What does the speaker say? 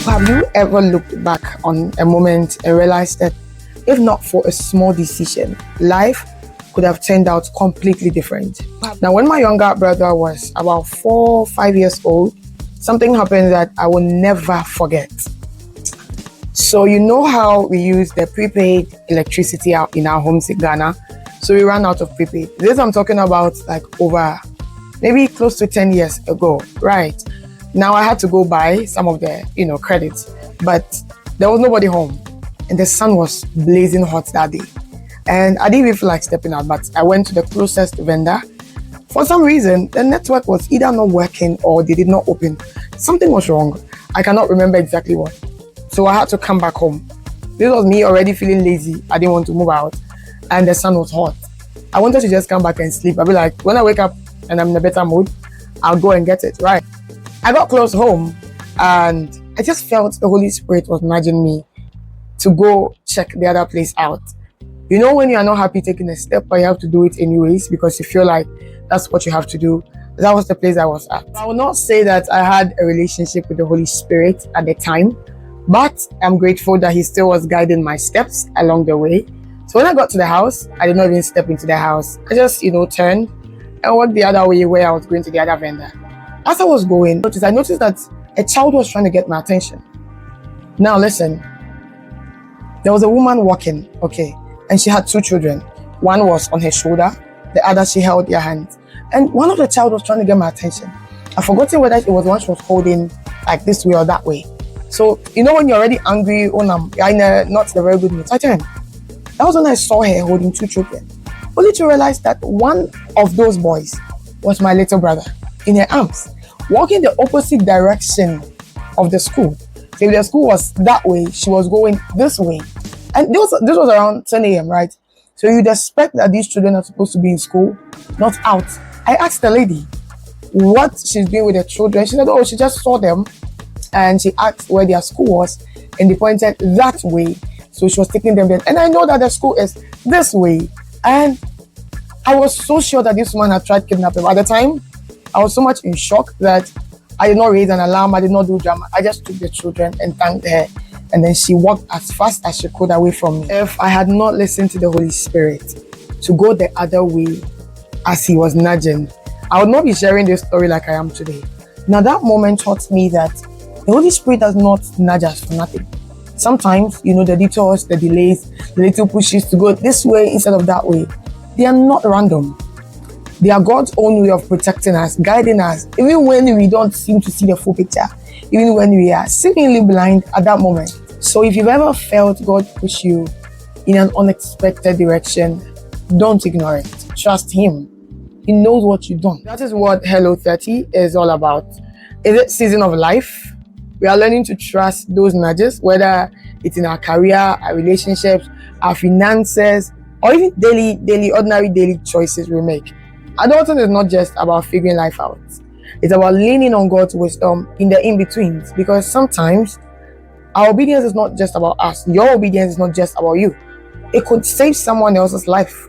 Have you ever looked back on a moment and realized that if not for a small decision, life could have turned out completely different? Now, when my younger brother was about 4 or 5 years old, something happened that I will never forget. So you know how we use the prepaid electricity out in our homes in Ghana? So we ran out of prepaid. This I'm talking about like over maybe close to 10 years ago, right? Now I had to go buy some of the, credits, but there was nobody home and the sun was blazing hot that day. And I didn't even feel like stepping out, but I went to the closest vendor. For some reason, the network was either not working or they did not open. Something was wrong. I cannot remember exactly what. So I had to come back home. This was me already feeling lazy. I didn't want to move out and the sun was hot. I wanted to just come back and sleep. I'll be like, when I wake up and I'm in a better mood, I'll go and get it, right? I got close home and I just felt the Holy Spirit was nudging me to go check the other place out. You know, when you are not happy taking a step, but you have to do it anyways because you feel like that's what you have to do. That was the place I was at. I will not say that I had a relationship with the Holy Spirit at the time, but I'm grateful that He still was guiding my steps along the way. So when I got to the house, I did not even step into the house. I just, turned and walked the other way where I was going to the other vendor. As I was going, I noticed that a child was trying to get my attention. Now listen, there was a woman walking, okay, and she had 2 children. One was on her shoulder, the other she held their hands. And one of the child was trying to get my attention. I've forgotten whether it was one she was holding like this way or that way. So, when you're already angry, you're in not the very good mood. I turned. That was when I saw her holding 2 children. Only to realize that one of those boys was my little brother in her arms, walking the opposite direction of the school. So if the school was that way, she was going this way. And this was around 10 a.m., right? So you'd expect that these children are supposed to be in school, not out. I asked the lady what she's doing with the children. She said, oh, she just saw them and she asked where their school was and they pointed that way. So she was taking them there. And I know that the school is this way. And I was so sure that this woman had tried kidnapping. At the time, I was so much in shock that I did not raise an alarm. I did not do drama. I just took the children and thanked her. And then she walked as fast as she could away from me. If I had not listened to the Holy Spirit to go the other way as He was nudging, I would not be sharing this story like I am today. Now that moment taught me that the Holy Spirit does not nudge us for nothing. Sometimes, the detours, the delays, the little pushes to go this way instead of that way, they are not random. They are God's own way of protecting us, guiding us, even when we don't seem to see the full picture, even when we are seemingly blind at that moment. So if you've ever felt God push you in an unexpected direction, don't ignore it. Trust Him. He knows what you don't. That is what Hello 30 is all about. In this season of life, we are learning to trust those nudges, whether it's in our career, our relationships, our finances, or even ordinary daily choices we make. Adulting is not just about figuring life out. It's about leaning on God's wisdom in the in-betweens, because sometimes our obedience is not just about us. Your obedience is not just about you. It could save someone else's life.